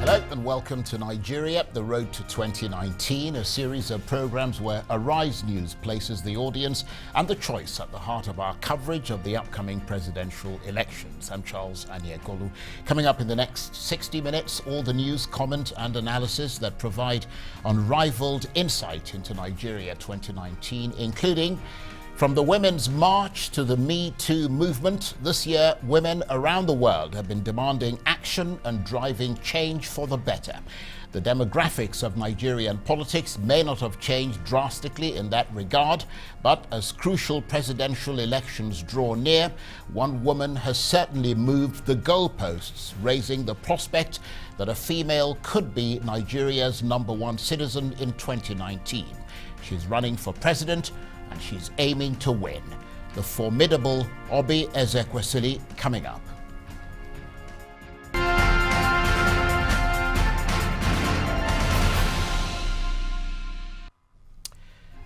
Hello and welcome to Nigeria, the road to 2019, a series of programs where Arise News places the audience and the choice at the heart of our coverage of the upcoming presidential elections. I'm Charles Aniekolu. Coming up in the next 60 minutes, all the news, comment and analysis that provide unrivaled insight into Nigeria 2019, including from the Women's March to the Me Too movement. This year, women around the world have been demanding action and driving change for the better. The demographics of Nigerian politics may not have changed drastically in that regard, but as crucial presidential elections draw near, one woman has certainly moved the goalposts, raising the prospect that a female could be Nigeria's #1 citizen in 2019. She's running for president and she's aiming to win. The formidable Oby Ezekwesili coming up.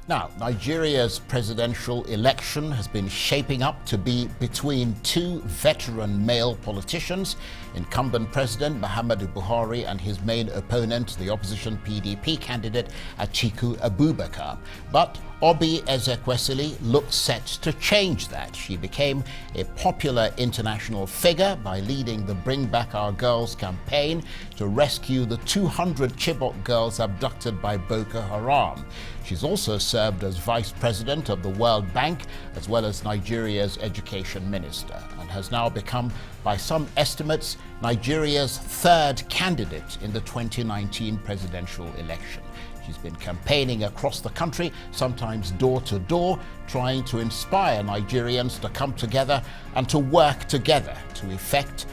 Now, Nigeria's presidential election has been shaping up to be between two veteran male politicians, incumbent President Muhammadu Buhari and his main opponent, the opposition PDP candidate Atiku Abubakar. But Oby Ezekwesili looks set to change that. She became a popular international figure by leading the Bring Back Our Girls campaign to rescue the 200 Chibok girls abducted by Boko Haram. She's also served as vice president of the World Bank as well as Nigeria's education minister, and has now become, by some estimates, Nigeria's third candidate in the 2019 presidential election. She's been campaigning across the country, sometimes door to door, trying to inspire Nigerians to come together and to work together to effect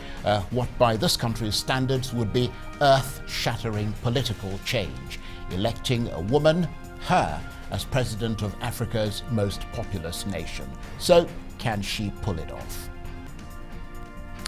what by this country's standards would be earth-shattering political change, electing a woman, her, as president of Africa's most populous nation. So, can she pull it off?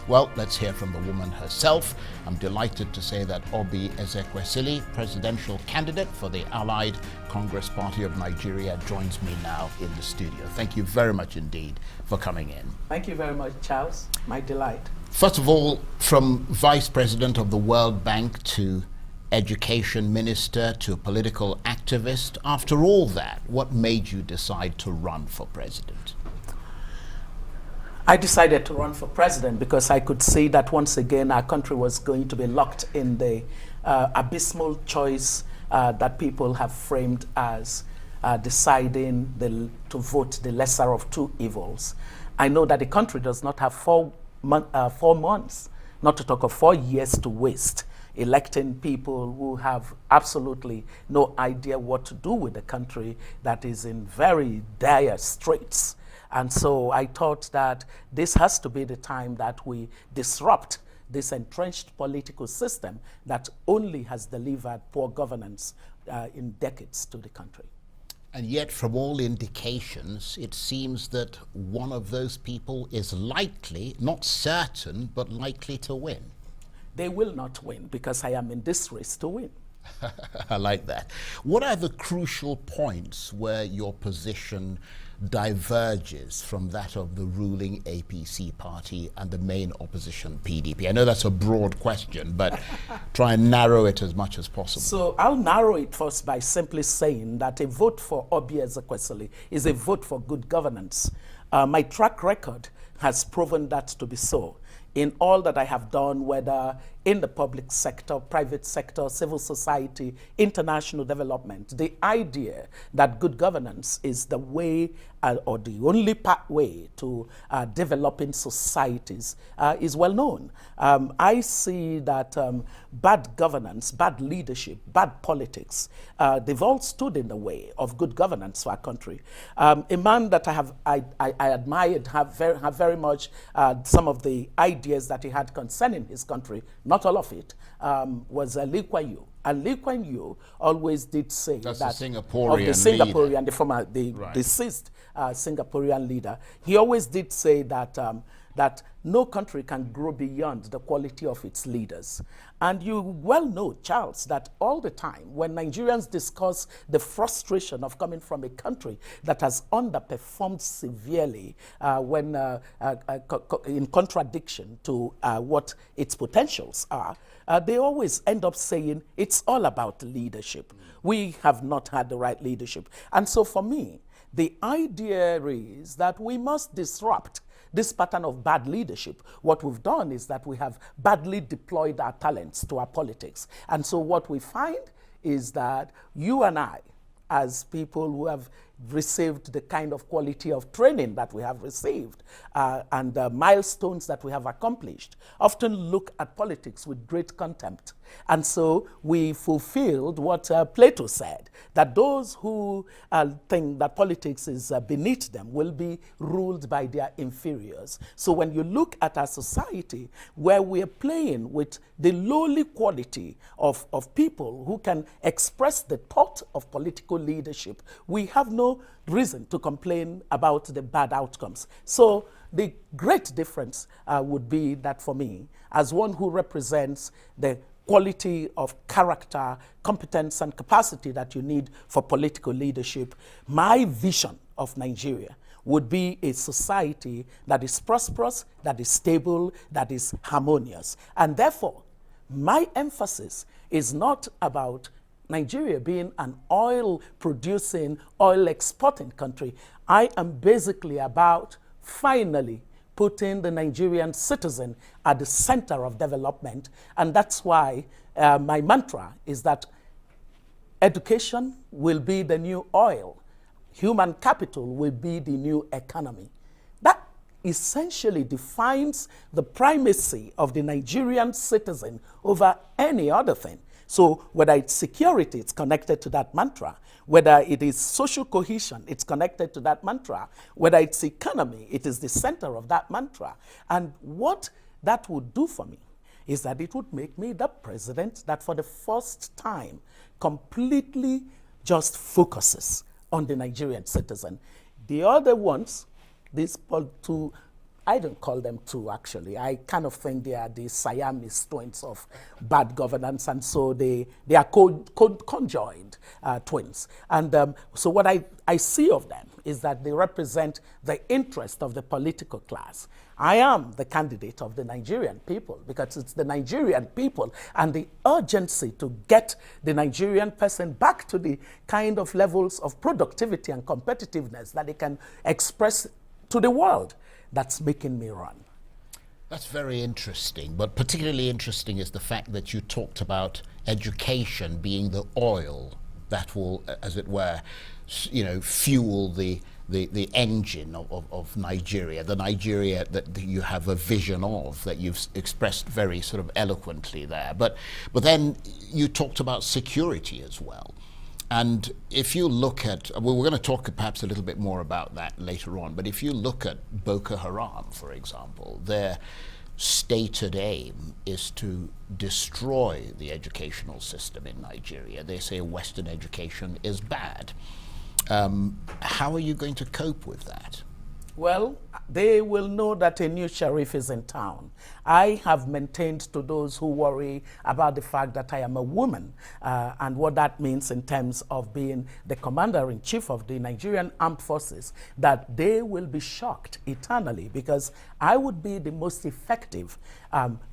Well, let's hear from the woman herself. I'm delighted to say that Oby Ezekwesili, presidential candidate for the Allied Congress Party of Nigeria, joins me now in the studio. Thank you very much indeed for coming in. Thank you very much, Charles. My delight. First of all, from vice president of the World Bank to education minister to political activist, after all that, what made you decide to run for president? I decided to run for president because I could see that once again our country was going to be locked in the abysmal choice that people have framed as deciding to vote the lesser of two evils. I know that the country does not have 4 months, not to talk of 4 years, to waste electing people who have absolutely no idea what to do with a country that is in very dire straits. And so I thought that this has to be the time that we disrupt this entrenched political system that only has delivered poor governance in decades to the country. And yet, from all indications, it seems that one of those people is likely, not certain, but likely to win. They will not win because I am in this race to win. I like that. What are the crucial points where your position diverges from that of the ruling APC party and the main opposition PDP? I know that's a broad question, but try and narrow it as much as possible. So I'll narrow it first by simply saying that a vote for Oby Ezekwesili is a vote for good governance. My track record has proven that to be so. In all that I have done, whether in the public sector, private sector, civil society, international development, the idea that good governance is the way or the only pathway to developing societies is well known. I see that bad governance, bad leadership, bad politics, they've all stood in the way of good governance for our country. A man that I admired, have very much some of the ideas that he had concerning his country, not all of it, was Lee Kuan Yew. And Lee Kuan Yew always did say that's that the Singaporean, the former, the deceased Singaporean leader, he always did say that that no country can grow beyond the quality of its leaders. And you well know, Charles, that all the time when Nigerians discuss the frustration of coming from a country that has underperformed severely in contradiction to what its potentials are, they always end up saying it's all about leadership. We have not had the right leadership. And so for me, the idea is that we must disrupt this pattern of bad leadership. What we've done is that we have badly deployed our talents to our politics. And so what we find is that you and I, as people who have received the kind of quality of training that we have received and the milestones that we have accomplished, often look at politics with great contempt. And so we fulfilled what Plato said, that those who think that politics is beneath them will be ruled by their inferiors. So when you look at our society where we are playing with the lowly quality of people who can express the thought of political leadership, we have no reason to complain about the bad outcomes. So the great difference would be that for me, as one who represents the quality of character, competence, and capacity that you need for political leadership, my vision of Nigeria would be a society that is prosperous, that is stable, that is harmonious. And therefore, my emphasis is not about Nigeria being an oil-producing, oil-exporting country. I am basically about finally putting the Nigerian citizen at the center of development. And that's why my mantra is that education will be the new oil. Human capital will be the new economy. That essentially defines the primacy of the Nigerian citizen over any other thing. So whether it's security, it's connected to that mantra. Whether it is social cohesion, it's connected to that mantra. Whether it's economy, it is the center of that mantra. And what that would do for me is that it would make me the president that for the first time completely just focuses on the Nigerian citizen. The other ones, these two, I don't call them two actually. I kind of think they are the Siamese twins of bad governance, and so they are conjoined twins. And so what I see of them is that they represent the interest of the political class. I am the candidate of the Nigerian people because it's the Nigerian people and the urgency to get the Nigerian person back to the kind of levels of productivity and competitiveness that they can express to the world that's making me run. That's very interesting, but particularly interesting is the fact that you talked about education being the oil that will, as it were, fuel the engine of Nigeria, the Nigeria that you have a vision of, that you've expressed very sort of eloquently there. But then you talked about security as well. And if you look at, well, we're going to talk perhaps a little bit more about that later on, but if you look at Boko Haram, for example, their stated aim is to destroy the educational system in Nigeria. They say Western education is bad. How are you going to cope with that? Well, they will know that a new sheriff is in town. I have maintained to those who worry about the fact that I am a woman and what that means in terms of being the commander-in-chief of the Nigerian Armed Forces, that they will be shocked eternally because I would be the most effective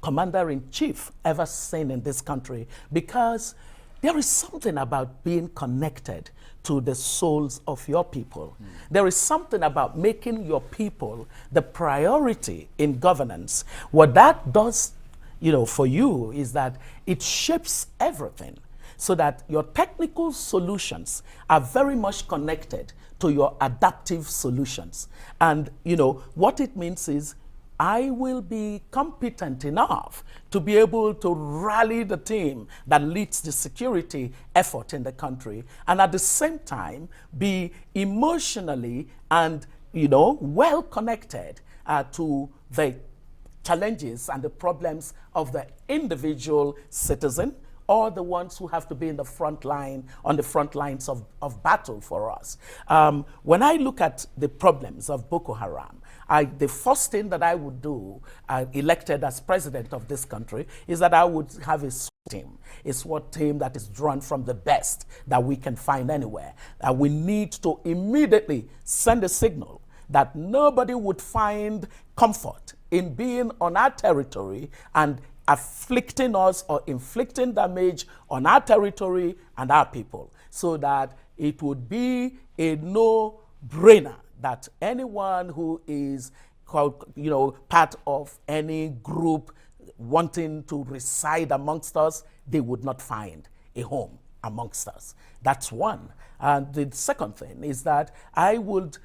commander-in-chief ever seen in this country, because there is something about being connected to the souls of your people. There is something about making your people the priority in governance. What that does, for you is that it shapes everything so that your technical solutions are very much connected to your adaptive solutions. And, what it means is I will be competent enough to be able to rally the team that leads the security effort in the country, and at the same time be emotionally and well connected to the challenges and the problems of the individual citizen are the ones who have to be in the front line, on the front lines of battle for us. When I look at the problems of Boko Haram, the first thing that I would do, elected as president of this country, is that I would have a SWAT team that is drawn from the best that we can find anywhere. We need to immediately send a signal that nobody would find comfort in being on our territory and afflicting us or inflicting damage on our territory and our people, so that it would be a no-brainer that anyone who is part of any group wanting to reside amongst us, they would not find a home amongst us. That's one. And the second thing is that I would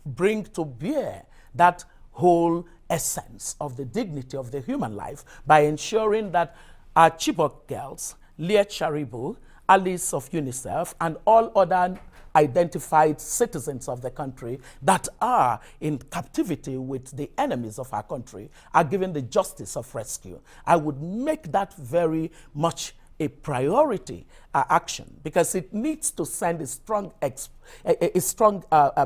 bring to bear that whole essence of the dignity of the human life by ensuring that our Chibok girls, Leah Charibu, Alice of UNICEF, and all other identified citizens of the country that are in captivity with the enemies of our country are given the justice of rescue. I would make that very much a priority action, because it needs to send a strong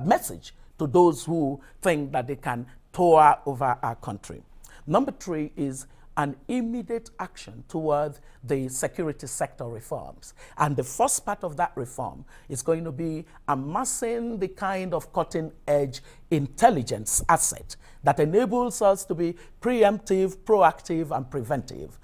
message to those who think that they can tower over our country. Number 3 is an immediate action toward the security sector reforms. And the first part of that reform is going to be amassing the kind of cutting-edge intelligence asset that enables us to be preemptive, proactive, and preventive.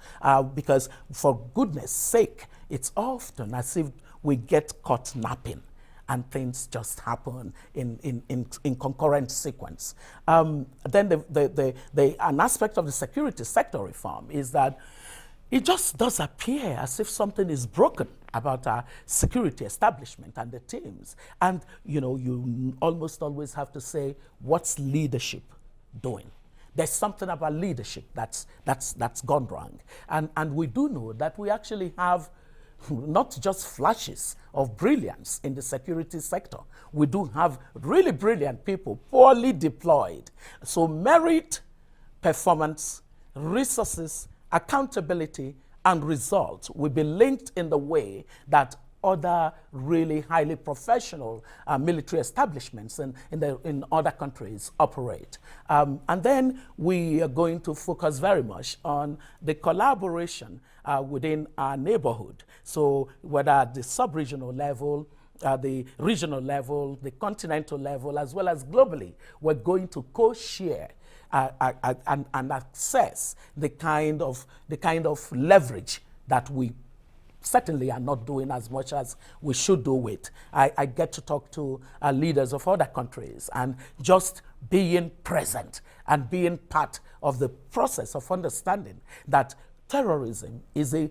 Because for goodness sake, it's often as if we get caught napping and things just happen in concurrent sequence. Then an aspect of the security sector reform is that it just does appear as if something is broken about our security establishment and the teams. And you almost always have to say, what's leadership doing? There's something about leadership that's gone wrong. And we do know that we actually have not just flashes of brilliance in the security sector. We do have really brilliant people, poorly deployed. So merit, performance, resources, accountability, and results will be linked in the way that other really highly professional military establishments in other countries operate. And then we are going to focus very much on the collaboration within our neighborhood. So whether at the sub-regional level, the regional level, the continental level, as well as globally, we're going to co-share and access the kind of leverage that we certainly are not doing as much as we should do with. I get to talk to leaders of other countries, and just being present and being part of the process of understanding that terrorism is a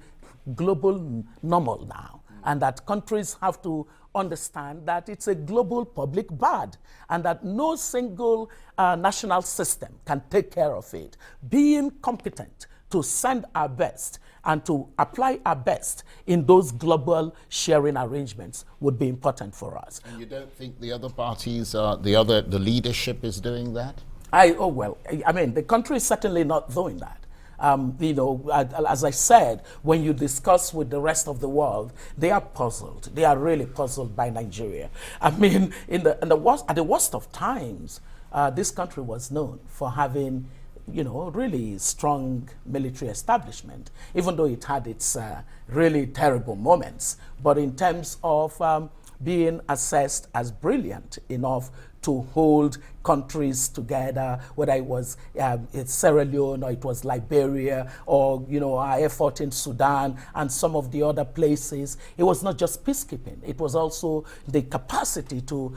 global normal now, and that countries have to understand that it's a global public bad, and that no single national system can take care of it. Being competent to send our best and to apply our best in those global sharing arrangements would be important for us. And you don't think the other parties, the leadership is doing that? The country is certainly not doing that. As I said, when you discuss with the rest of the world, they are puzzled. They are really puzzled by Nigeria. At the worst of times, this country was known for having really strong military establishment, even though it had its really terrible moments. But in terms of being assessed as brilliant enough to hold countries together, whether it was Sierra Leone or it was Liberia or our effort in Sudan and some of the other places, it was not just peacekeeping. It was also the capacity to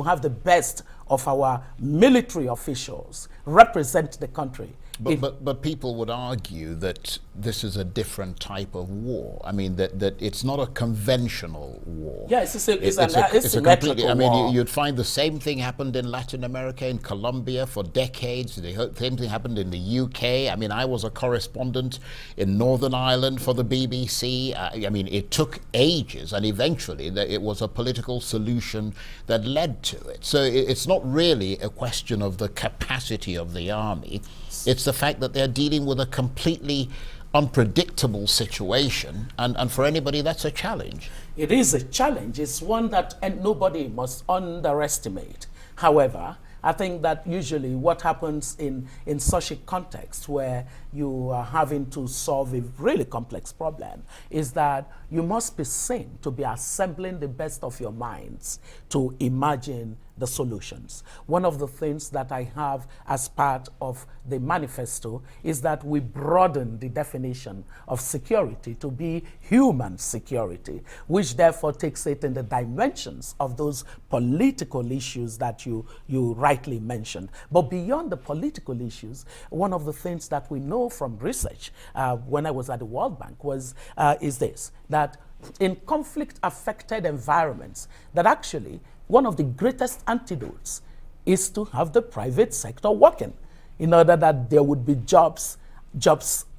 have the best of our military officials represent the country. But people would argue that this is a different type of war. I mean, that it's not a conventional war. Yeah, it's a completely war. I mean, you'd find the same thing happened in Latin America, in Colombia for decades. The same thing happened in the UK. I mean, I was a correspondent in Northern Ireland for the BBC. I mean, it took ages, and eventually it was a political solution that led to it. So it's not really a question of the capacity of the army. It's the fact that they're dealing with a completely unpredictable situation, and for anybody that's a challenge. It is a challenge. It's one that nobody must underestimate. However, I think that usually what happens in such a context where you are having to solve a really complex problem is that you must be seen to be assembling the best of your minds to imagine the solutions. One of the things that I have as part of the manifesto is that we broaden the definition of security to be human security, which therefore takes it in the dimensions of those political issues that you rightly mentioned. But beyond the political issues, one of the things that we know from research when I was at the World Bank is this, that in conflict-affected environments, that actually one of the greatest antidotes is to have the private sector working in order that there would be jobs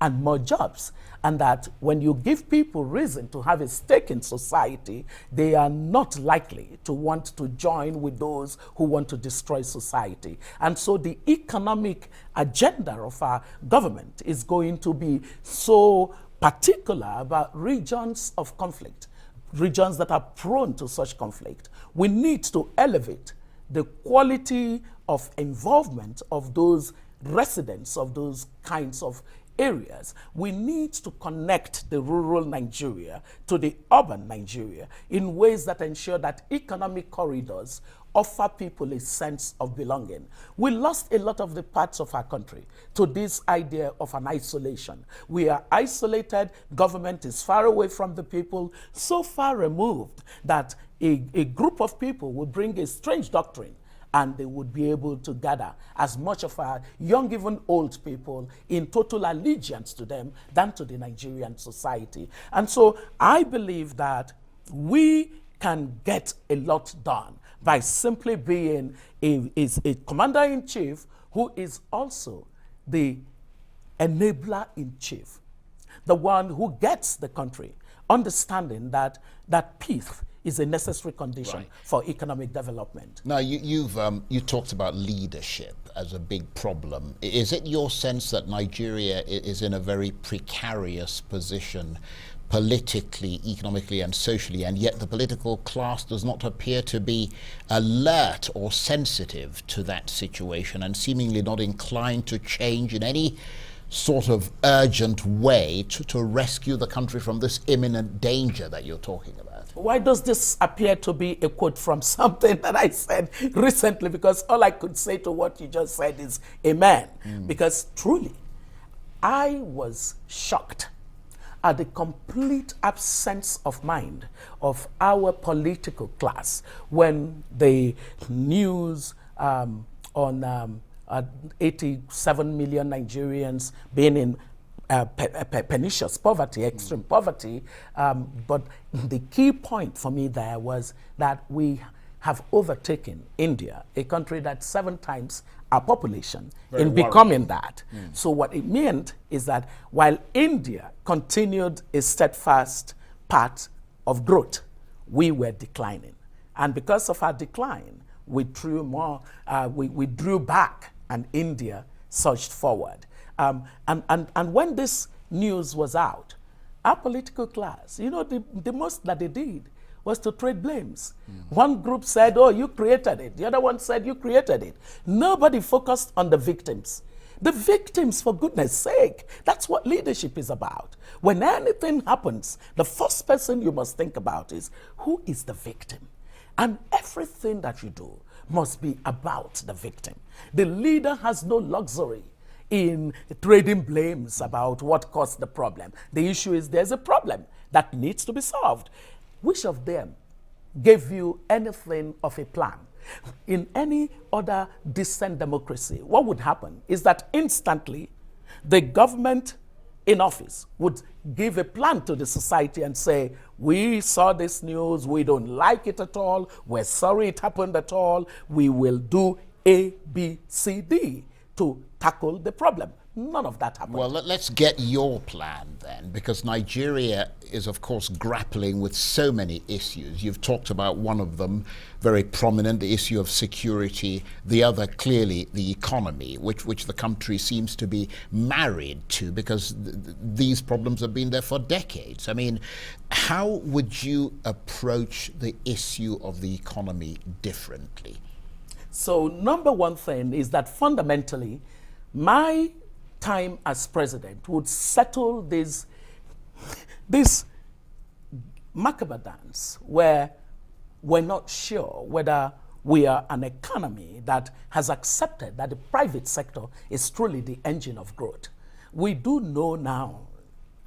and more jobs. And that when you give people reason to have a stake in society, they are not likely to want to join with those who want to destroy society. And so the economic agenda of our government is going to be so particular about regions of conflict, regions that are prone to such conflict. We need to elevate the quality of involvement of those residents of those kinds of areas. We need to connect the rural Nigeria to the urban Nigeria in ways that ensure that economic corridors offer people a sense of belonging. We lost a lot of the parts of our country to this idea of an isolation. We are isolated, government is far away from the people, so far removed that a group of people will bring a strange doctrine and they would be able to gather as much of our young, even old people in total allegiance to them than to the Nigerian society. And so I believe that we can get a lot done by simply being a commander-in-chief who is also the enabler-in-chief, the one who gets the country, understanding that peace is a necessary condition for economic development. Now, you talked about leadership as a big problem. Is it your sense that Nigeria is in a very precarious position politically, economically, and socially, and yet the political class does not appear to be alert or sensitive to that situation and seemingly not inclined to change in any sort of urgent way to rescue the country from this imminent danger that you're talking about? Why does this appear to be a quote from something that I said recently? Because all I could say to what you just said is amen. Because truly, I was shocked at the complete absence of mind of our political class when the news on 87 million Nigerians being in pernicious poverty, extreme poverty. But the key point for me there was that we have overtaken India, a country that's 7 times our population, in becoming that. So what it meant is that while India continued a steadfast path of growth, we were declining. And because of our decline, we drew more, we drew back, and India surged forward. And when this news was out, our political class, you know, the most that they did was to trade blames. One group said, oh, you created it. The other one said, you created it. Nobody focused on the victims. The victims, for goodness sake. That's what leadership is about. When anything happens, the first person you must think about is, who is the victim? And everything that you do must be about the victim. The leader has no luxury in trading blames about what caused the problem. The issue is there's a problem that needs to be solved. Which of them gave you anything of a plan? In any other decent democracy, what would happen is that instantly the government in office would give a plan to the society and say, we saw this news, we don't like it at all, we're sorry it happened at all, we will do A, B, C, D to tackle the problem. None of that happened. Well, let's get your plan then, because Nigeria is, of course, grappling with so many issues. You've talked about one of them, very prominent, the issue of security. The other, clearly, the economy, which the country seems to be married to, because these problems have been there for decades. I mean, how would you approach the issue of the economy differently? So, number one thing is that fundamentally, my time as president would settle this macabre dance where we're not sure whether we are an economy that has accepted that the private sector is truly the engine of growth. We do know now,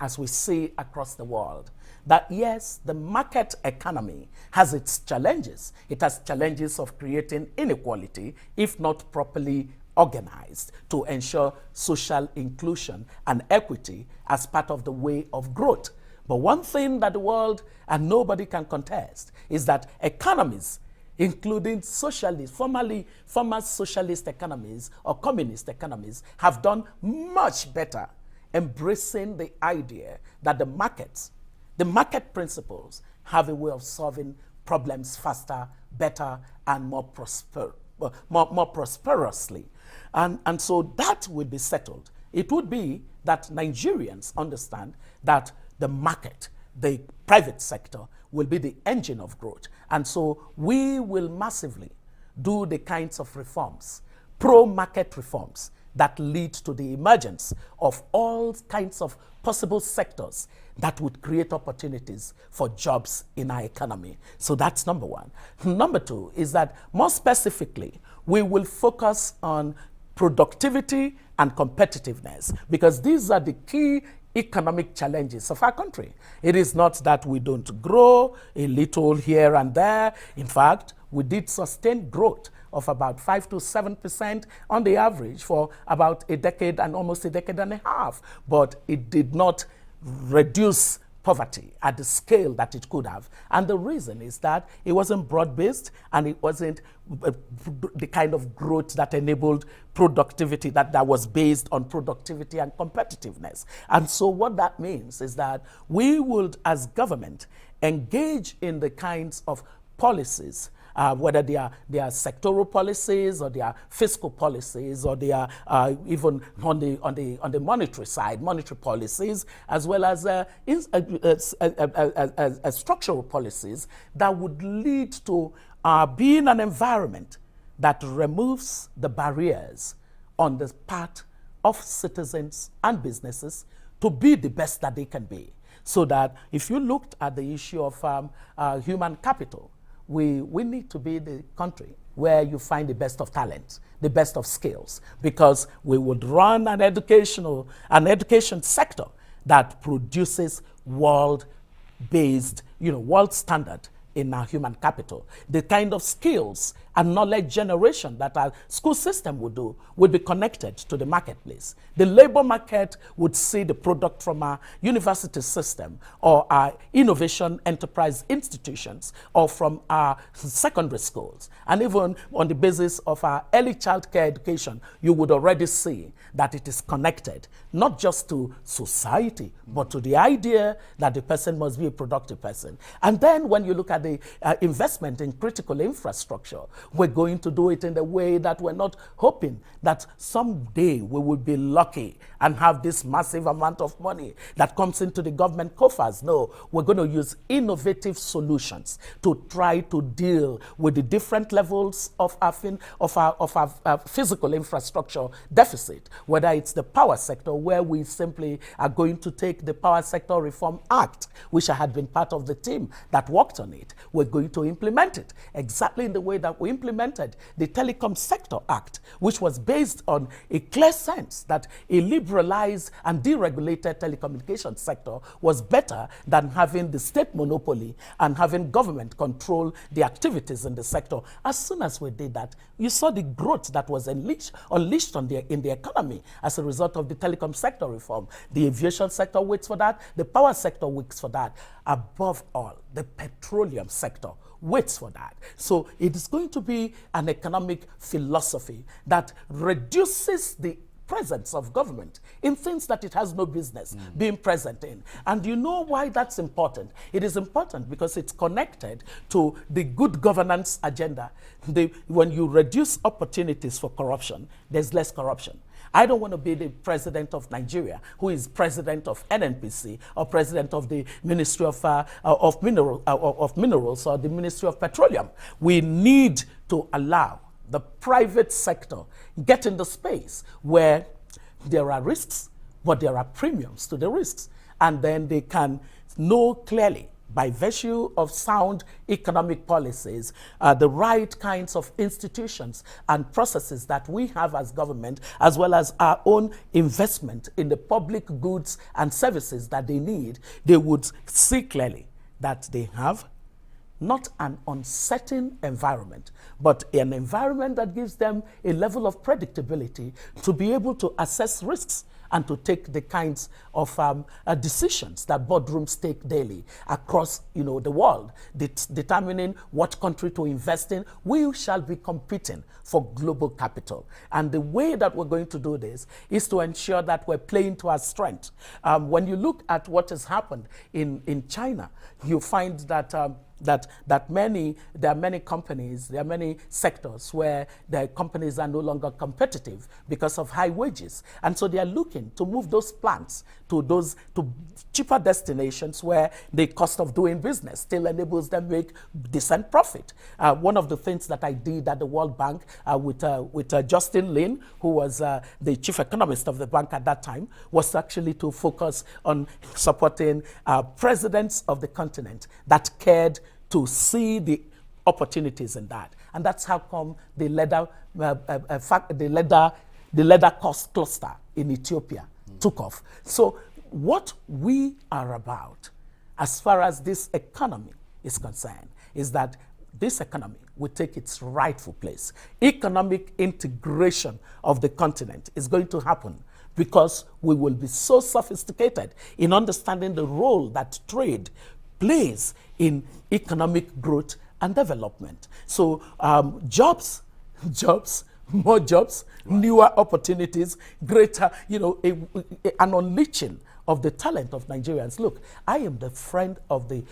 as we see across the world, that yes, the market economy has its challenges. It has challenges of creating inequality if not properly organized to ensure social inclusion and equity as part of the way of growth. But one thing that the world and nobody can contest is that economies, including socialist, former socialist economies or communist economies, have done much better embracing the idea that the market principles have a way of solving problems faster, better, and more prosperously. And so that will be settled. It would be that Nigerians understand that the market, the private sector, will be the engine of growth. And so we will massively do the kinds of reforms, pro-market reforms, that lead to the emergence of all kinds of possible sectors that would create opportunities for jobs in our economy. So that's number one. Number two is that more specifically, we will focus on productivity and competitiveness, because these are the key economic challenges of our country. It is not that we don't grow a little here and there. In fact, we did sustain growth of about 5 to 7% on the average for about a decade and almost a decade and a half. But it did not reduce poverty at the scale that it could have. And the reason is that it wasn't broad-based and it wasn't the kind of growth that enabled productivity, that was based on productivity and competitiveness. And so what that means is that we would, as government, engage in the kinds of policies, whether they are sectoral policies or they are fiscal policies or they are even on the monetary side, monetary policies, as well as structural policies that would lead to being an environment that removes the barriers on the part of citizens and businesses to be the best that they can be. So that if you looked at the issue of human capital, we need to be the country where you find the best of talent, the best of skills, because we would run an education sector that produces world-based, world standard in our human capital. The kind of skills and knowledge generation that our school system would do would be connected to the marketplace. The labor market would see the product from our university system or our innovation enterprise institutions or from our secondary schools. And even on the basis of our early child care education, you would already see that it is connected, not just to society, but to the idea that the person must be a productive person. And then when you look at the investment in critical infrastructure, we're going to do it in the way that we're not hoping that someday we will be lucky and have this massive amount of money that comes into the government coffers. No, we're going to use innovative solutions to try to deal with the different levels of our physical infrastructure deficit, whether it's the power sector, where we simply are going to take the Power Sector Reform Act, which I had been part of the team that worked on it. We're going to implement it exactly in the way that we implemented the Telecom Sector Act, which was based on a clear sense that a liberalized and deregulated telecommunications sector was better than having the state monopoly and having government control the activities in the sector. As soon as we did that, you saw the growth that was unleashed in the economy as a result of the telecom sector reform. The aviation sector waits for that. The power sector waits for that. Above all, the petroleum sector waits for that. So it is going to be an economic philosophy that reduces the presence of government in things that it has no business being present in. And you know why that's important? It is important because it's connected to the good governance agenda. When you reduce opportunities for corruption, there's less corruption. I don't want to be the president of Nigeria, who is president of NNPC or president of the Ministry of Minerals or the Ministry of Petroleum. We need to allow the private sector get in the space where there are risks, but there are premiums to the risks. And then they can know clearly, by virtue of sound economic policies, the right kinds of institutions and processes that we have as government, as well as our own investment in the public goods and services that they need, they would see clearly that they have not an uncertain environment, but an environment that gives them a level of predictability to be able to assess risks and to take the kinds of decisions that boardrooms take daily across the world, determining what country to invest in. We shall be competing for global capital. And the way that we're going to do this is to ensure that we're playing to our strength. When you look at what has happened in China, you find that there are many companies, there are many sectors where the companies are no longer competitive because of high wages. And so they are looking to move those plants to cheaper destinations where the cost of doing business still enables them to make decent profit. One of the things that I did at the World Bank with Justin Lin, who was the chief economist of the bank at that time, was actually to focus on supporting presidents of the continent that cared to see the opportunities in that. And that's how come the leather cost cluster in Ethiopia took off. So what we are about, as far as this economy is concerned, is that this economy will take its rightful place. Economic integration of the continent is going to happen because we will be so sophisticated in understanding the role that trade plays in economic growth and development. So jobs, more jobs, newer opportunities, greater, an unleashing of the talent of Nigerians. Look, I am the friend of the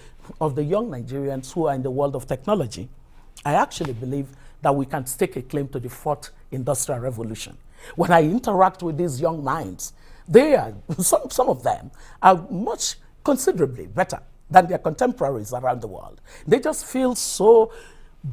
young Nigerians who are in the world of technology. I actually believe that we can stake a claim to the fourth industrial revolution. When I interact with these young minds, they are, some of them are much considerably better than their contemporaries around the world. They just feel so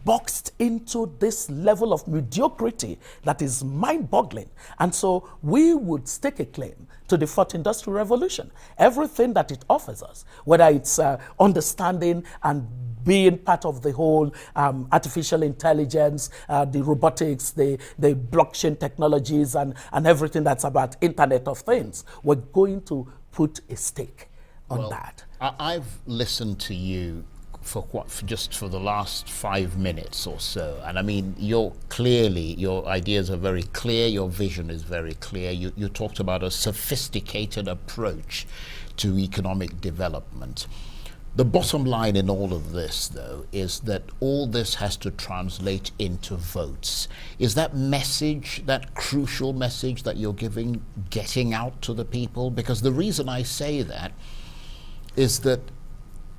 boxed into this level of mediocrity that is mind-boggling. And so we would stake a claim to the fourth industrial revolution. Everything that it offers us, whether it's understanding and being part of the whole artificial intelligence, the robotics, the blockchain technologies, and everything that's about Internet of Things, we're going to put a stake on that. I've listened to you for the last 5 minutes or so, and I mean, your ideas are very clear, your vision is very clear. You talked about a sophisticated approach to economic development. The bottom line in all of this, though, is that all this has to translate into votes. Is that message, that crucial message that you're getting out to the people? Because the reason I say that is that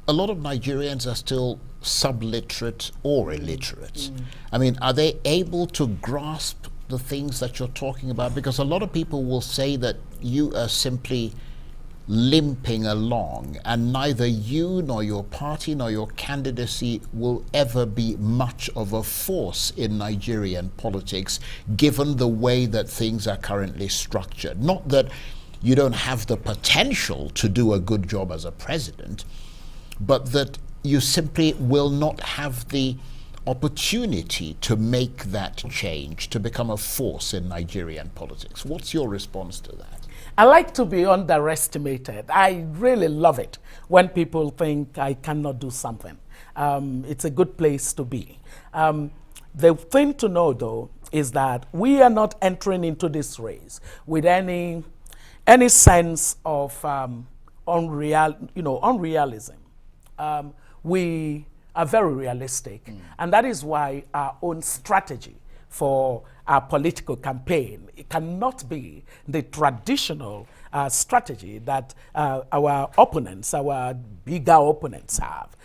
a lot of Nigerians are still subliterate or illiterate. I mean, are they able to grasp the things that you're talking about? Because a lot of people will say that you are simply limping along, and neither you nor your party nor your candidacy will ever be much of a force in Nigerian politics, given the way that things are currently structured. Not that you don't have the potential to do a good job as a president, but that you simply will not have the opportunity to make that change, to become a force in Nigerian politics. What's your response to that? I like to be underestimated. I really love it when people think I cannot do something. It's a good place to be. The thing to know, though, is that we are not entering into this race with any sense of unrealism. We are very realistic, and that is why our own strategy for political campaign. It cannot be the traditional strategy that our opponents, our bigger opponents have.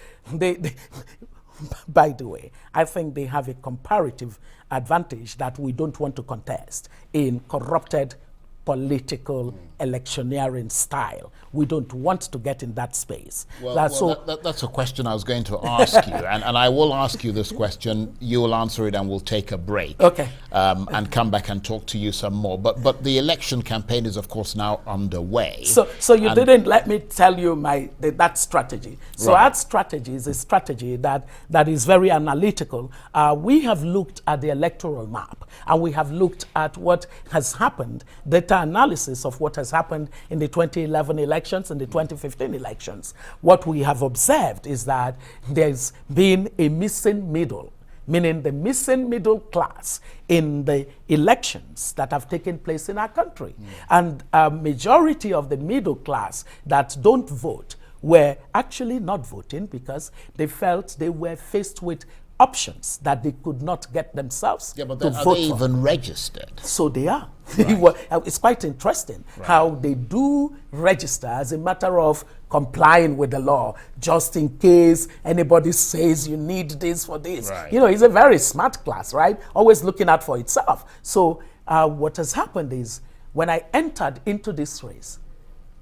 By the way, I think they have a comparative advantage that we don't want to contest in corrupted political electioneering style. We don't want to get in that space. That's a question I was going to ask you, and I will ask you this question. You will answer it, and we'll take a break. Okay. And come back and talk to you some more. But the election campaign is, of course, now underway. So you didn't let me tell you that strategy. So Right. our strategy is a strategy that is very analytical. We have looked at the electoral map, and we have looked at what has happened, data analysis of what has happened in the 2011 elections and the 2015 elections. What we have observed is that there's been a missing middle, meaning the missing middle class in the elections that have taken place in our country. And a majority of the middle class that don't vote were actually not voting because they felt they were faced with options that they could not get themselves to vote for. Are they even registered? So they are. Right. It's quite interesting how they do register as a matter of complying with the law, just in case anybody says you need this for this. Right. You know, it's a very smart class, right? Always looking out for itself. So what has happened is when I entered into this race,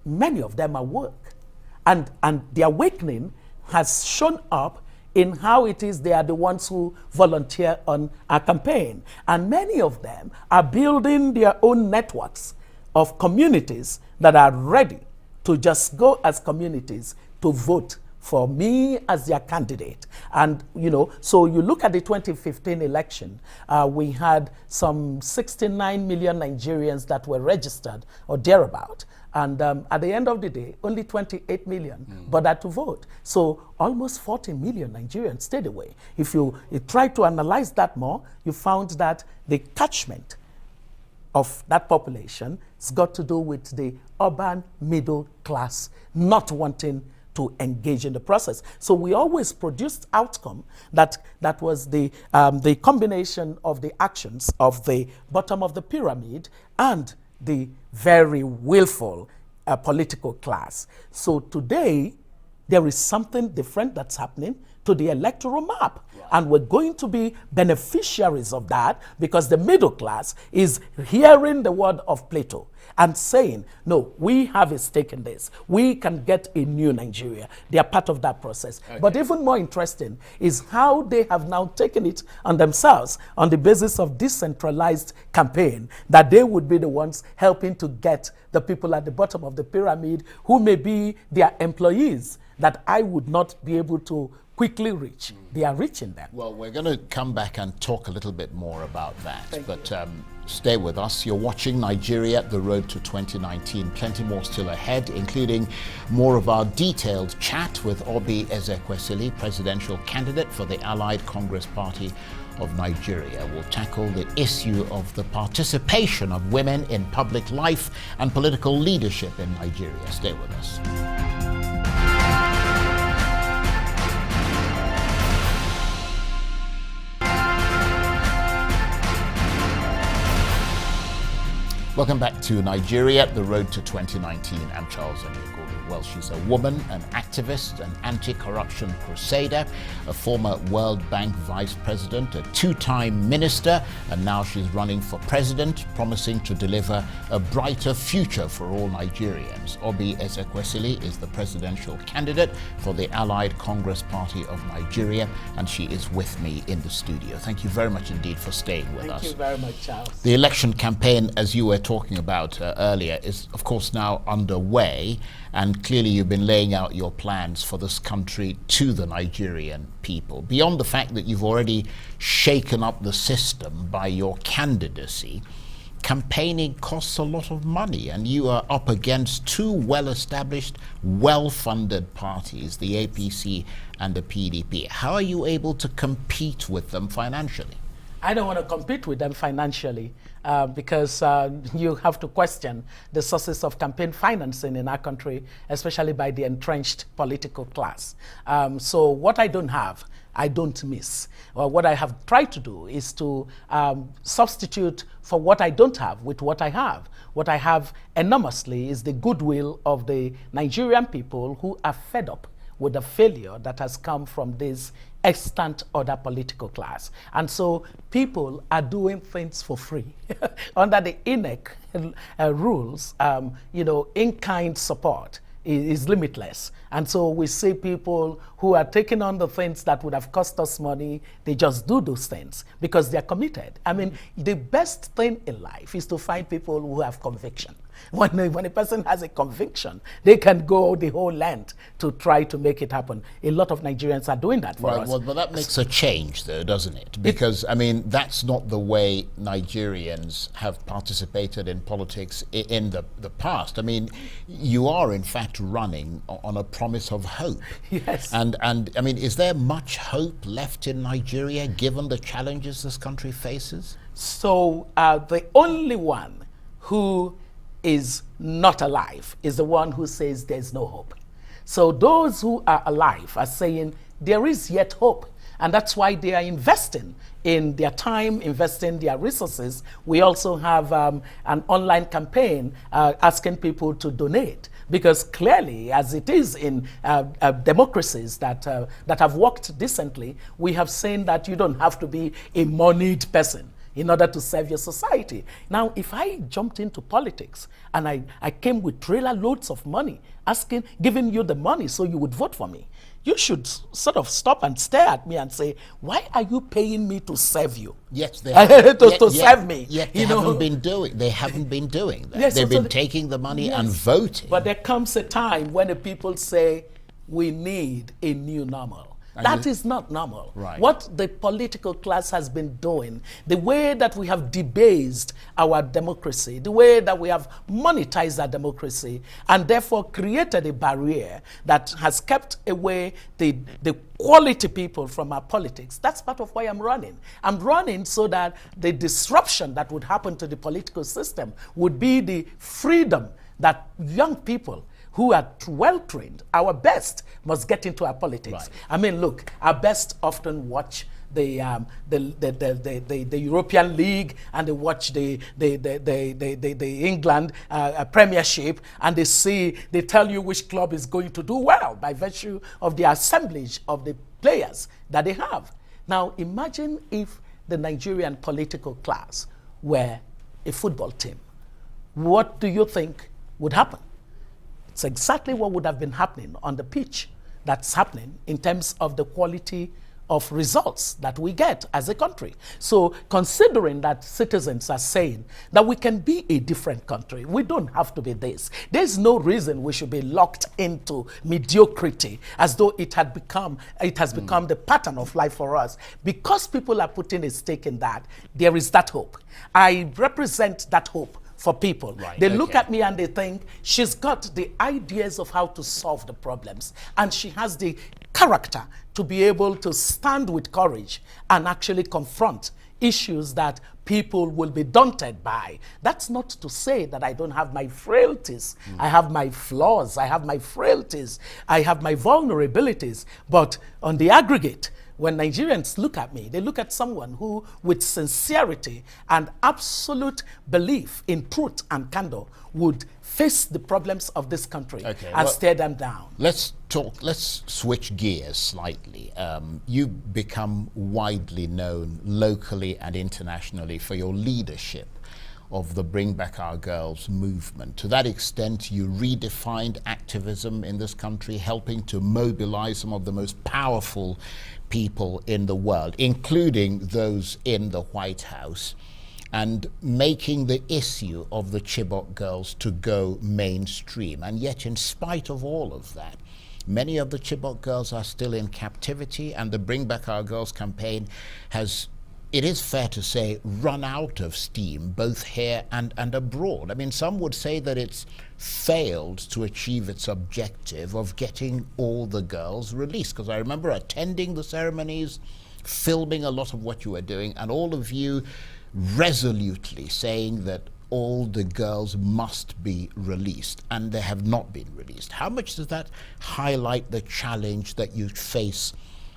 many of them awoke. And the awakening has shown up in how it is they are the ones who volunteer on our campaign. And many of them are building their own networks of communities that are ready to just go as communities to vote for me as their candidate. And, you know, so you look at the 2015 election, we had some 69 million Nigerians that were registered or thereabout. And at the end of the day, only 28 million bothered to vote. So almost 40 million Nigerians stayed away. If you try to analyze that more, you found that the catchment of that population has got to do with the urban middle class not wanting to engage in the process. So we always produced outcome that was the combination of the actions of the bottom of the pyramid and the very willful political class. So today, there is something different that's happening to the electoral map. Right. And we're going to be beneficiaries of that because the middle class is hearing the word of Plato and saying, no, we have a stake in this. We can get a new Nigeria. They are part of that process. Okay. But even more interesting is how they have now taken it on themselves on the basis of decentralized campaign, that they would be the ones helping to get the people at the bottom of the pyramid who may be their employees that I would not be able to quickly reach. They are reaching them. Well, we're going to come back and talk a little bit more about that. But stay with us. You're watching Nigeria, the road to 2019. Plenty more still ahead, including more of our detailed chat with Oby Ezekwesili, presidential candidate for the Allied Congress Party of Nigeria. We'll tackle the issue of the participation of women in public life and political leadership in Nigeria. Stay with us. Welcome back to Nigeria, the road to 2019. I'm Charles Onyekuru. Well, she's a woman, an activist, an anti-corruption crusader, a former World Bank vice president, a two-time minister, and now she's running for president, promising to deliver a brighter future for all Nigerians. Oby Ezekwesili is the presidential candidate for the Allied Congress Party of Nigeria, and she is with me in the studio. Thank you very much indeed for staying with us. Thank you very much, Charles. The election campaign, as you were talking about earlier, is of course now underway, and clearly you've been laying out your plans for this country to the Nigerian people. Beyond the fact that you've already shaken up the system by your candidacy, campaigning costs a lot of money, and you are up against two well-established, well-funded parties, the APC and the PDP. How are you able to compete with them financially? I don't want to compete with them financially because you have to question the sources of campaign financing in our country, especially by the entrenched political class. So what I don't have, I don't miss. What I have tried to do is to substitute for what I don't have with what I have. What I have enormously is the goodwill of the Nigerian people who are fed up with the failure that has come from this extant other political class. And so people are doing things for free. Under the INEC rules, in-kind support is limitless. And so we see people who are taking on the things that would have cost us money, they just do those things because they're committed. I mean, the best thing in life is to find people who have conviction. When a person has a conviction, they can go the whole length to try to make it happen. A lot of Nigerians are doing that for us. Well, but that makes a change, though, doesn't it? Because, I mean, that's not the way Nigerians have participated in politics in the past. I mean, you are, in fact, running on a promise of hope. Yes. And I mean, is there much hope left in Nigeria, given the challenges this country faces? So the only one who is not alive is the one who says there's no hope. So those who are alive are saying there is yet hope. And that's why they are investing in their time, investing their resources. We also have an online campaign asking people to donate. Because clearly, as it is in democracies that have worked decently, we have seen that you don't have to be a moneyed person in order to serve your society. Now, if I jumped into politics and I came with trailer loads of money, giving you the money so you would vote for me, you should sort of stop and stare at me and say, why are you paying me to serve you? Yes, they serve me. Yet they haven't been doing that. Yes, They've been taking the money and voting. But there comes a time when the people say, we need a new normal. That is not normal. Right. What the political class has been doing, the way that we have debased our democracy, the way that we have monetized our democracy, and therefore created a barrier that has kept away the quality people from our politics. That's part of why I'm running. I'm running so that the disruption that would happen to the political system would be the freedom that young people who are well-trained, our best, must get into our politics. Right. I mean, look, our best often watch the European League, and they watch the England Premiership, and they tell you which club is going to do well by virtue of the assemblage of the players that they have. Now, imagine if the Nigerian political class were a football team. What do you think would happen? It's exactly what would have been happening on the pitch that's happening in terms of the quality of results that we get as a country. So considering that citizens are saying that we can be a different country, we don't have to be this. There's no reason we should be locked into mediocrity as though it has become the pattern of life for us. Because people are putting a stake in that, there is that hope. I represent that hope for people. Right, they look at me and they think she's got the ideas of how to solve the problems, and she has the character to be able to stand with courage and actually confront issues that people will be daunted by. That's not to say that I don't have my frailties. I have my flaws, I have my frailties, I have my vulnerabilities, but on the aggregate, when Nigerians look at me, they look at someone who, with sincerity and absolute belief in truth and candor, would face the problems of this country and stare them down. Let's switch gears slightly. You've become widely known locally and internationally for your leadership of the Bring Back Our Girls movement. To that extent, you redefined activism in this country, helping to mobilize some of the most powerful people in the world, including those in the White House, and making the issue of the Chibok girls to go mainstream. And yet, in spite of all of that, many of the Chibok girls are still in captivity, and the Bring Back Our Girls campaign has, it is fair to say, run out of steam, both here and abroad. I mean, some would say that it's failed to achieve its objective of getting all the girls released. Because I remember attending the ceremonies, filming a lot of what you were doing, and all of you resolutely saying that all the girls must be released, and they have not been released. How much does that highlight the challenge that you face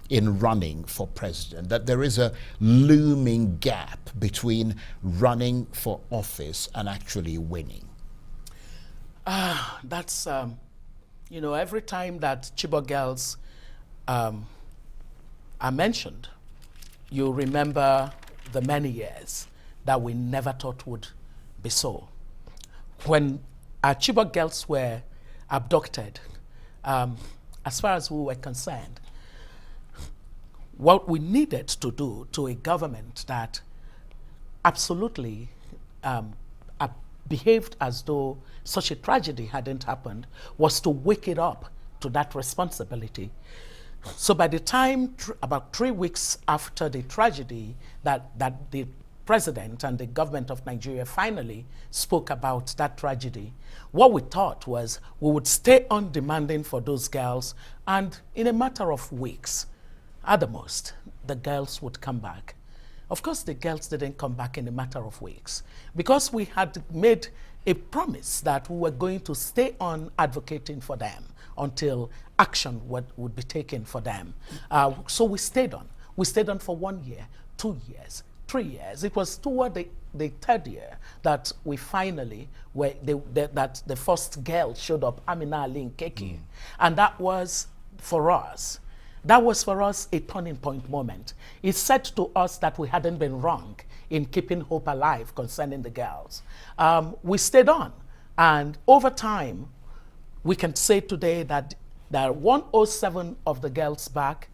in running for president, that there is a looming gap between running for office and actually winning? That's, you know, every time that Chibok girls are mentioned, you remember the many years that we never thought would be so. When our Chibok girls were abducted, as far as we were concerned, what we needed to do to a government that absolutely behaved as though such a tragedy hadn't happened was to wake it up to that responsibility. So by the time, about 3 weeks after the tragedy, that the president and the government of Nigeria finally spoke about that tragedy, what we thought was we would stay on demanding for those girls, and in a matter of weeks, at the most, the girls would come back. Of course, the girls didn't come back in a matter of weeks, because we had made a promise that we were going to stay on advocating for them until action would be taken for them. So we stayed on. We stayed on for 1 year, 2 years, 3 years. It was toward the third year that we finally, that the first girl showed up, Amina Ali Nkeki. And that was for us. That was for us a turning point moment. It said to us that we hadn't been wrong in keeping hope alive concerning the girls. We stayed on, and over time, we can say today that there are 107 of the girls back.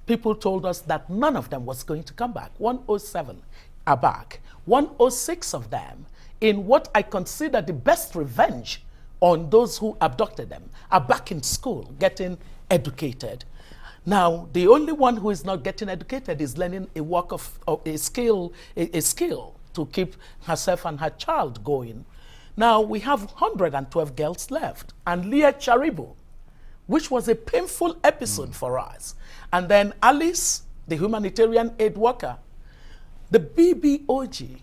People told us that none of them was going to come back. 107 are back. 106 of them, in what I consider the best revenge on those who abducted them, are back in school, getting educated. Now, the only one who is not getting educated is learning a work of a skill to keep herself and her child going. Now, we have 112 girls left, and Leah Charibo, which was a painful episode for us. And then Alice, the humanitarian aid worker. The BBOG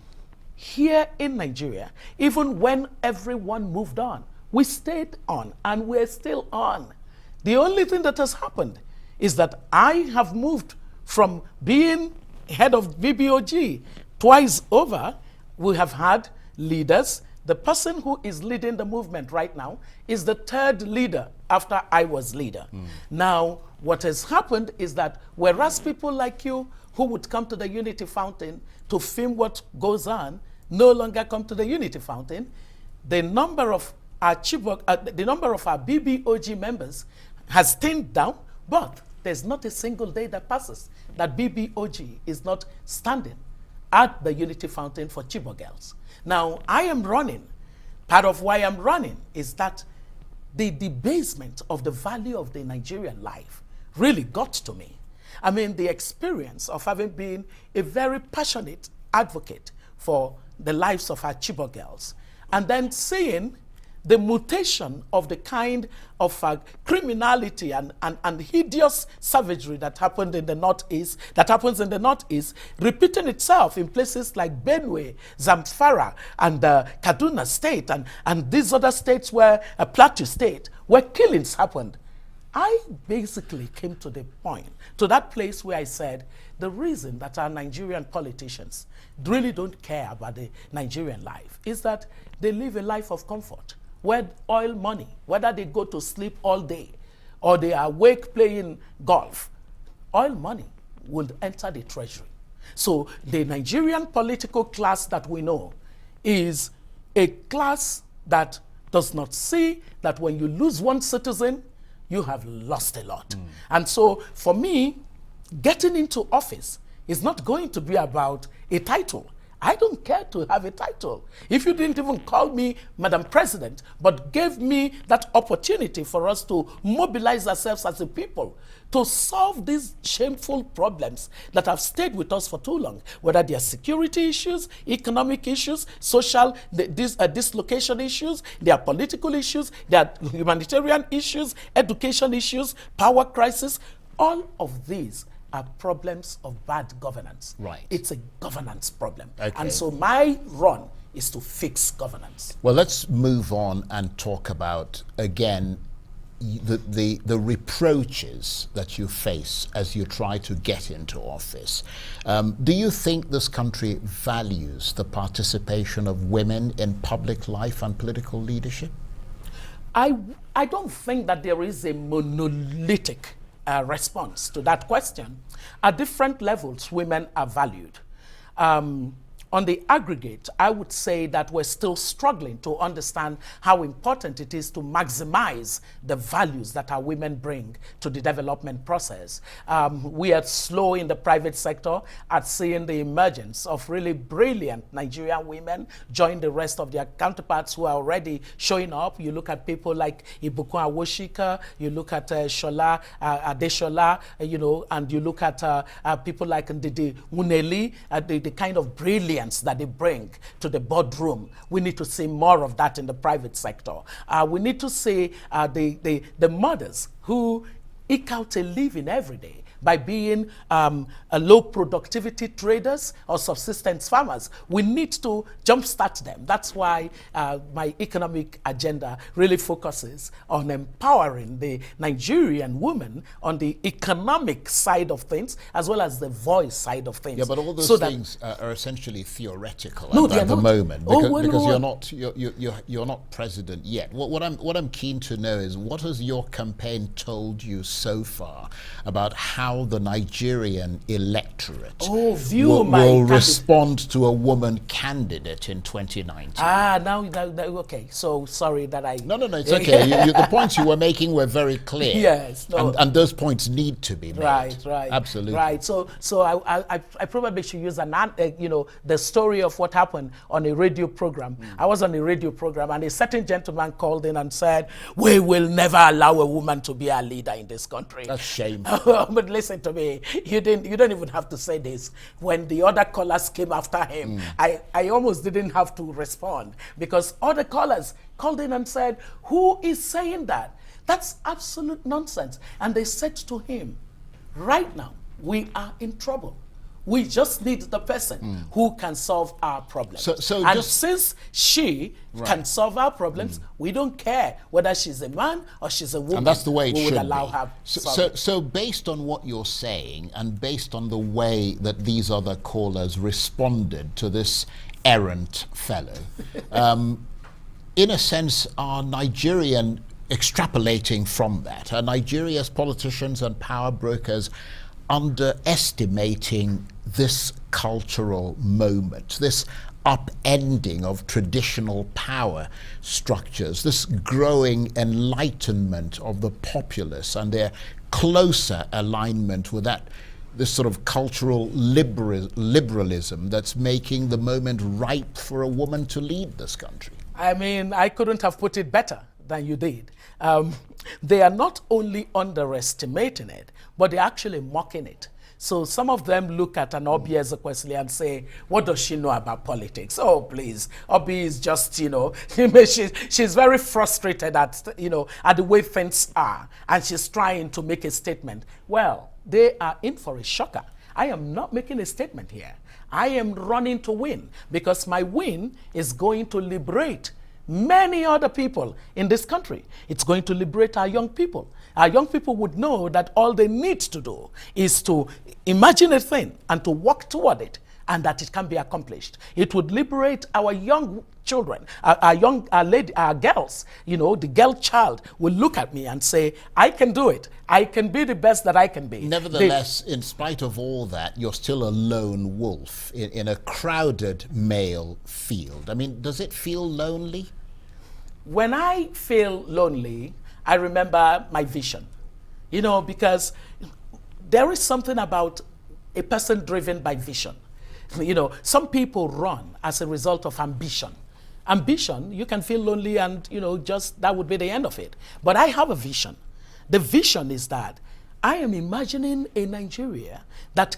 here in Nigeria, even when everyone moved on, we stayed on, and we're still on. The only thing that has happened is that I have moved from being head of BBOG twice over. We have had leaders. The person who is leading the movement right now is the third leader after I was leader. Now, what has happened is that whereas people like you who would come to the Unity Fountain to film what goes on no longer come to the Unity Fountain, the number of our the number of our BBOG members has thinned down, but there's not a single day that passes that BBOG is not standing at the Unity Fountain for Chibok girls. Now, I am running. Part of why I'm running is that the debasement of the value of the Nigerian life really got to me. I mean, the experience of having been a very passionate advocate for the lives of our Chibok girls, and then seeing the mutation of the kind of criminality and hideous savagery that happened in the Northeast, that happens in the Northeast, repeating itself in places like Benue, Zamfara, and Kaduna State, and these other states where, Plateau State, where killings happened. I basically came to the point, to that place where I said, the reason that our Nigerian politicians really don't care about the Nigerian life is that they live a life of comfort, where oil money, whether they go to sleep all day or they are awake playing golf, oil money will enter the treasury. So the Nigerian political class that we know is a class that does not see that when you lose one citizen, you have lost a lot. And so for me, getting into office is not going to be about a title. I don't care to have a title. If you didn't even call me Madam President, but gave me that opportunity for us to mobilize ourselves as a people to solve these shameful problems that have stayed with us for too long, whether they are security issues, economic issues, social dislocation issues, they are political issues, they are humanitarian issues, education issues, power crisis, all of these are problems of bad governance. Right. It's a governance problem. Okay. And so my run is to fix governance. Well, let's move on and talk about, again, the reproaches that you face as you try to get into office, do you think this country values the participation of women in public life and political leadership? I don't think that there is a monolithic response to that question. At different levels, women are valued. On the aggregate, I would say that we're still struggling to understand how important it is to maximize the values that our women bring to the development process. We are slow in the private sector at seeing the emergence of really brilliant Nigerian women join the rest of their counterparts who are already showing up. You look at people like Ibukun Awoshika, you look at Shola Adeshola, and you look at people like Ndidi Muneli, the kind of brilliance that they bring to the boardroom. We need to see more of that in the private sector. We need to see the mothers who eke out a living every day by being a low productivity traders or subsistence farmers. We need to jumpstart them. That's why my economic agenda really focuses on empowering the Nigerian woman on the economic side of things as well as the voice side of things. Yeah, but all those things are essentially theoretical at the moment because you're not president yet. What I'm keen to know is, what has your campaign told you so far about how the Nigerian electorate will respond to a woman candidate in 2019? Okay. So sorry that I... No, it's okay. The points you were making were very clear. Yes. No. And those points need to be made. Right. Absolutely. Right. So I probably should use the story of what happened on a radio program. I was on a radio program and a certain gentleman called in and said, "We will never allow a woman to be our leader in this country." That's shameful. But listen to me, you don't even have to say this. When the other callers came after him, I almost didn't have to respond because other callers called in and said, "Who is saying that? That's absolute nonsense." And they said to him, "Right now, we are in trouble. We just need the person who can solve our problems." Since she can solve our problems, we don't care whether she's a man or she's a woman. And that's the way it should allow be. Her so based on what you're saying and based on the way that these other callers responded to this errant fellow, in a sense, are Nigerian, extrapolating from that, are Nigeria's politicians and power brokers underestimating this cultural moment, this upending of traditional power structures, this growing enlightenment of the populace and their closer alignment with this sort of cultural liberalism that's making the moment ripe for a woman to lead this country? I mean, I couldn't have put it better than you did. They are not only underestimating it, but they're actually mocking it. So some of them look at an Oby Ezekwesili and say, "What does she know about politics?" Oh, please. Oby is just, she's very frustrated at the way things are. And she's trying to make a statement. Well, they are in for a shocker. I am not making a statement here. I am running to win because my win is going to liberate many other people in this country. It's going to liberate our young people. Our young people would know that all they need to do is to imagine a thing and to work toward it, and that it can be accomplished. It would liberate our young children, our girls. The girl child will look at me and say, "I can do it. I can be the best that I can be." Nevertheless, in spite of all that, you're still a lone wolf in a crowded male field. I mean, does it feel lonely? When I feel lonely, I remember my vision. Because there is something about a person driven by vision. Some people run as a result of ambition. Ambition, you can feel lonely and, just that would be the end of it. But I have a vision. The vision is that I am imagining a Nigeria that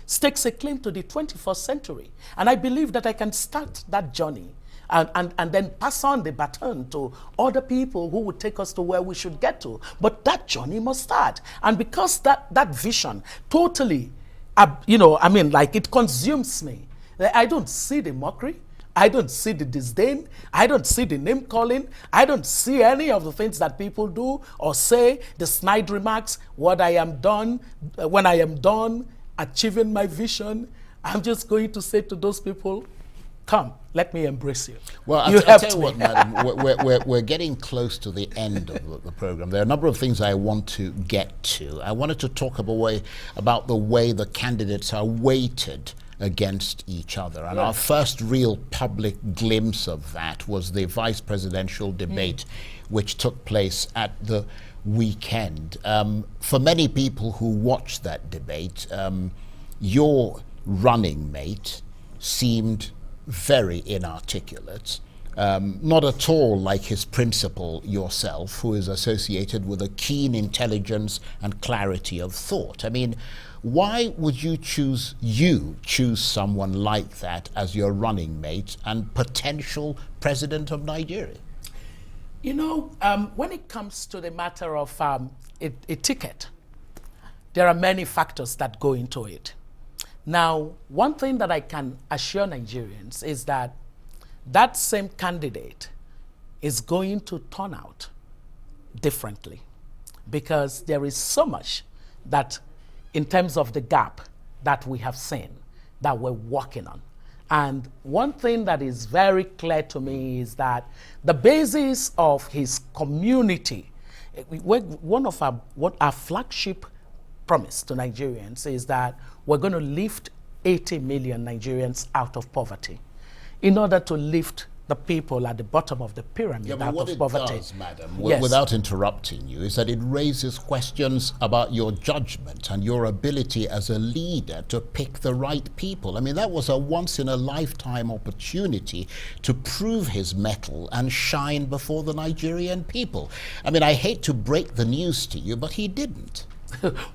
stakes a claim to the 21st century. And I believe that I can start that journey and then pass on the baton to other people who would take us to where we should get to. But that journey must start. And because that vision totally, it consumes me. I don't see the mockery. I don't see the disdain. I don't see the name calling. I don't see any of the things that people do or say, the snide remarks, when I am done achieving my vision, I'm just going to say to those people, come, let me embrace you. Well, I'll tell you what, madam, we're getting close to the end of the program. There are a number of things I want to get to. I wanted to talk about the way the candidates are weighted against each other. And our first real public glimpse of that was the vice presidential debate, which took place at the weekend. For many people who watched that debate, your running mate seemed very inarticulate, not at all like his principal yourself, who is associated with a keen intelligence and clarity of thought. I mean, why would you choose someone like that as your running mate and potential president of Nigeria? You know, when it comes to the matter of a ticket, there are many factors that go into it. Now, one thing that I can assure Nigerians is that that same candidate is going to turn out differently, because there is so much that, in terms of the gap that we have seen, that we're working on. And one thing that is very clear to me is that the basis of his community, one of our flagship promise to Nigerians is that we're going to lift 80 million Nigerians out of poverty in order to lift the people at the bottom of the pyramid out of poverty. What it does, madam, without interrupting you, is that it raises questions about your judgment and your ability as a leader to pick the right people. I mean, that was a once-in-a-lifetime opportunity to prove his mettle and shine before the Nigerian people. I mean, I hate to break the news to you, but he didn't.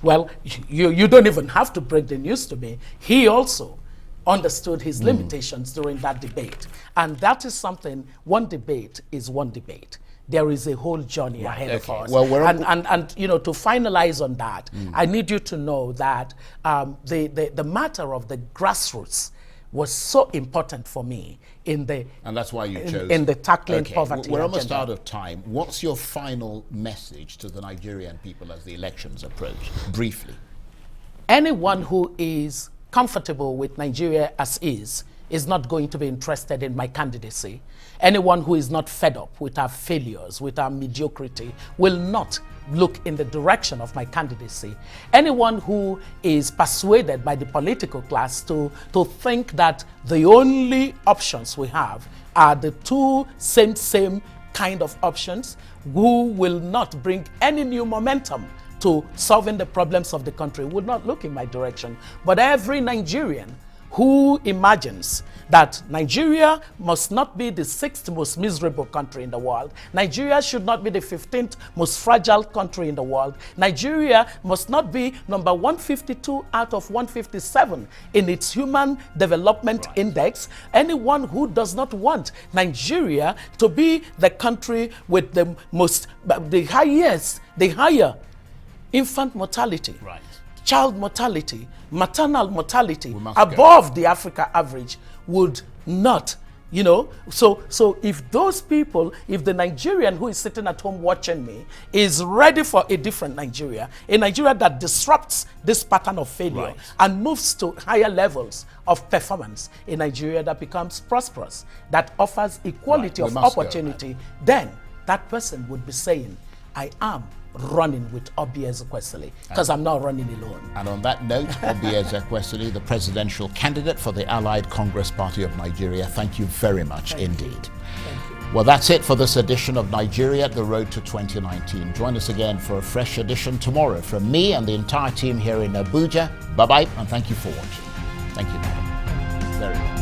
Well, you don't even have to break the news to me. He also understood his limitations during that debate. And that is something, one debate is one debate. There is a whole journey ahead of us. Well, and you know, to finalize on that, I need you to know that the matter of the grassroots was so important for me and that's why you chose in the tackling poverty. We're almost out of time. What's your final message to the Nigerian people as the elections approach, briefly? Anyone who is comfortable with Nigeria as is not going to be interested in my candidacy. Anyone who is not fed up with our failures, with our mediocrity, will not look in the direction of my candidacy. Anyone who is persuaded by the political class to think that the only options we have are the two same kind of options, who will not bring any new momentum to solving the problems of the country, would not look in my direction. But every Nigerian who imagines that Nigeria must not be the 6th most miserable country in the world, Nigeria should not be the 15th most fragile country in the world, Nigeria must not be number 152 out of 157 in its Human Development Index, anyone who does not want Nigeria to be the country with the higher infant mortality, child mortality, maternal mortality above the Africa average, would not, you know. So if those people, if the Nigerian who is sitting at home watching me is ready for a different Nigeria, a Nigeria that disrupts this pattern of failure and moves to higher levels of performance, a Nigeria that becomes prosperous, that offers equality of opportunity, then that person would be saying, I am running with Oby Ezekwesili, because I'm not running alone. And on that note, Oby Ezekwesili, the presidential candidate for the Allied Congress Party of Nigeria, thank you very much indeed. Thank you. Well, that's it for this edition of Nigeria, The Road to 2019. Join us again for a fresh edition tomorrow. From me and the entire team here in Abuja, bye-bye, and thank you for watching. Thank you, madam. Very much.